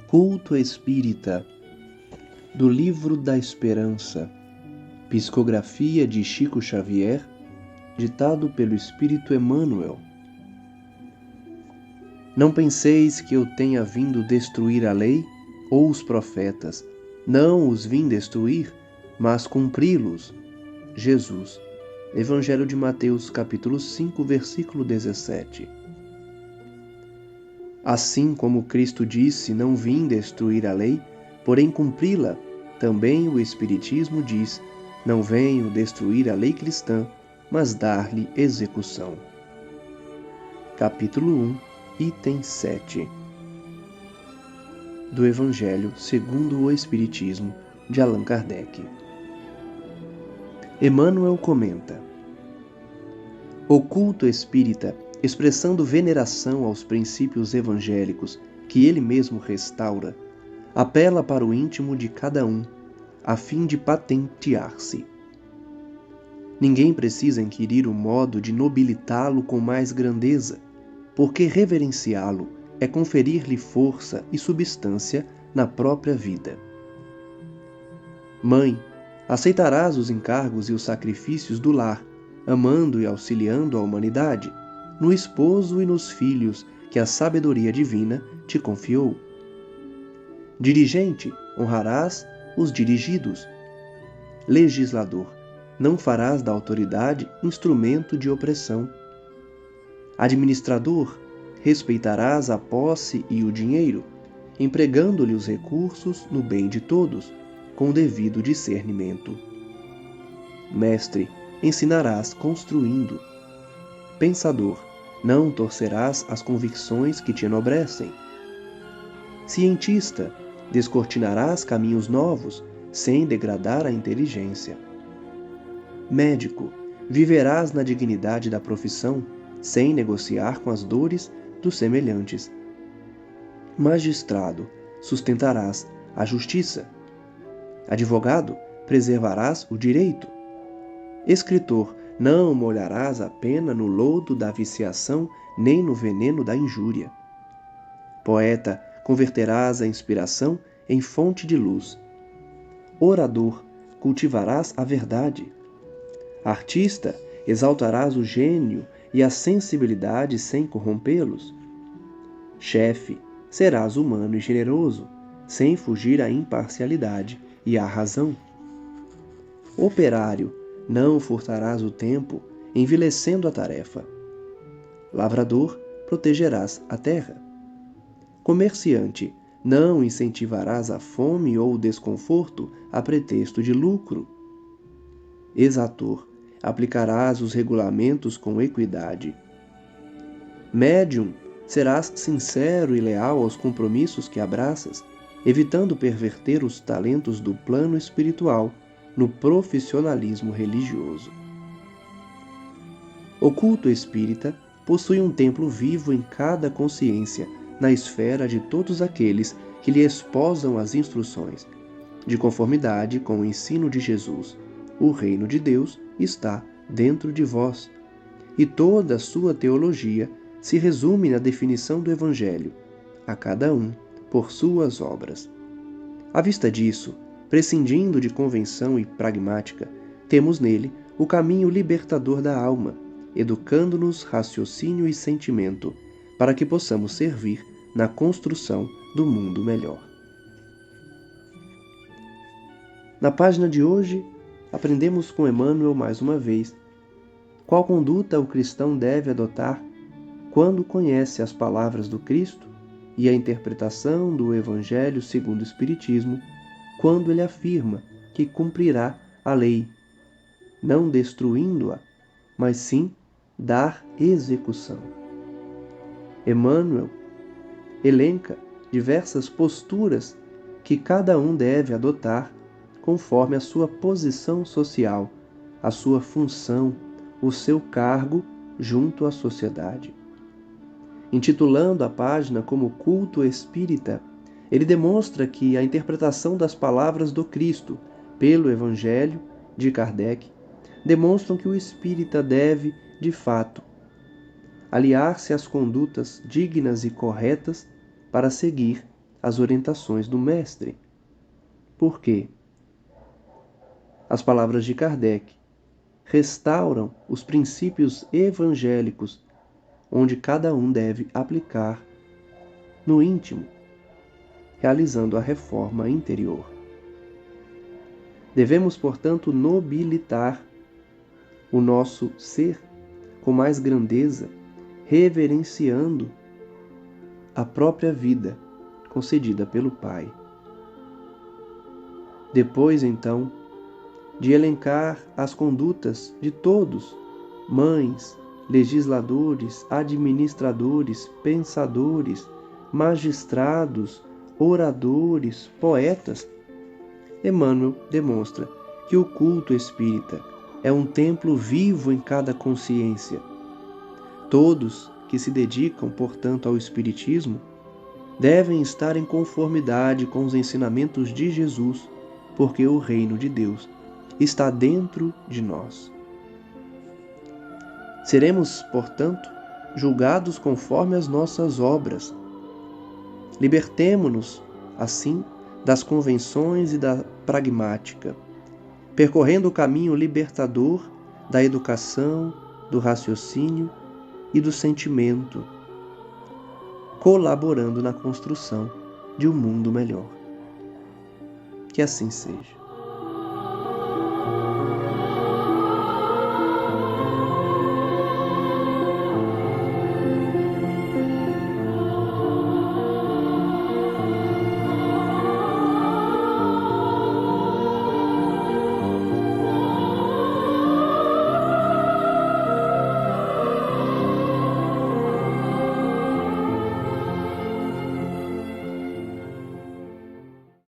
Culto Espírita, do Livro da Esperança, psicografia de Chico Xavier, ditado pelo Espírito Emmanuel. Não penseis que eu tenha vindo destruir a lei ou os profetas. Não os vim destruir, mas cumpri-los. Jesus. Evangelho de Mateus, capítulo 5, versículo 17. Assim como Cristo disse, não vim destruir a lei, porém cumpri-la, também o Espiritismo diz, não venho destruir a lei cristã, mas dar-lhe execução. Capítulo 1, item 7. Do Evangelho segundo o Espiritismo, de Allan Kardec. Emmanuel comenta: o culto espírita, expressando veneração aos princípios evangélicos que ele mesmo restaura, apela para o íntimo de cada um, a fim de patentear-se. Ninguém precisa inquirir o modo de nobilitá-lo com mais grandeza, porque reverenciá-lo é conferir-lhe força e substância na própria vida. Mãe, aceitarás os encargos e os sacrifícios do lar, amando e auxiliando a humanidade, no esposo e nos filhos que a sabedoria divina te confiou. Dirigente, honrarás os dirigidos. Legislador, não farás da autoridade instrumento de opressão. Administrador, respeitarás a posse e o dinheiro, empregando-lhe os recursos no bem de todos, com o devido discernimento. Mestre, ensinarás construindo. Pensador, não torcerás as convicções que te enobrecem. Cientista, descortinarás caminhos novos, sem degradar a inteligência. Médico, viverás na dignidade da profissão, sem negociar com as dores dos semelhantes. Magistrado, sustentarás a justiça. Advogado, preservarás o direito. Escritor, não molharás a pena no lodo da viciação, nem no veneno da injúria. Poeta, converterás a inspiração em fonte de luz. Orador, cultivarás a verdade. Artista, exaltarás o gênio e a sensibilidade sem corrompê-los. Chefe, serás humano e generoso, sem fugir à imparcialidade e à razão. Operário, não furtarás o tempo, envilecendo a tarefa. Lavrador, protegerás a terra. Comerciante, não incentivarás a fome ou o desconforto a pretexto de lucro. Exator, aplicarás os regulamentos com equidade. Médium, serás sincero e leal aos compromissos que abraças, evitando perverter os talentos do plano espiritual no profissionalismo religioso. O culto espírita possui um templo vivo em cada consciência, na esfera de todos aqueles que lhe esposam as instruções, de conformidade com o ensino de Jesus. O reino de Deus está dentro de vós, e toda a sua teologia se resume na definição do Evangelho, a cada um por suas obras. À vista disso, prescindindo de convenção e pragmática, temos nele o caminho libertador da alma, educando-nos raciocínio e sentimento, para que possamos servir na construção do mundo melhor. Na página de hoje, aprendemos com Emmanuel mais uma vez qual conduta o cristão deve adotar quando conhece as palavras do Cristo e a interpretação do Evangelho segundo o Espiritismo, quando ele afirma que cumprirá a lei, não destruindo-a, mas sim dar execução. Emmanuel elenca diversas posturas que cada um deve adotar conforme a sua posição social, a sua função, o seu cargo junto à sociedade. Intitulando a página como Culto Espírita, ele demonstra que a interpretação das palavras do Cristo pelo Evangelho de Kardec demonstram que o espírita deve, de fato, aliar-se às condutas dignas e corretas para seguir as orientações do mestre. Por quê? As palavras de Kardec restauram os princípios evangélicos, onde cada um deve aplicar no íntimo, realizando a reforma interior. Devemos, portanto, nobilitar o nosso ser com mais grandeza, reverenciando a própria vida concedida pelo Pai. Depois, então, de elencar as condutas de todos, mães, legisladores, administradores, pensadores, magistrados, oradores, poetas, Emmanuel demonstra que o culto espírita é um templo vivo em cada consciência. Todos que se dedicam, portanto, ao espiritismo devem estar em conformidade com os ensinamentos de Jesus, porque o reino de Deus está dentro de nós. Seremos, portanto, julgados conforme as nossas obras. Libertemo-nos, assim, das convenções e da pragmática, percorrendo o caminho libertador da educação, do raciocínio e do sentimento, colaborando na construção de um mundo melhor. Que assim seja.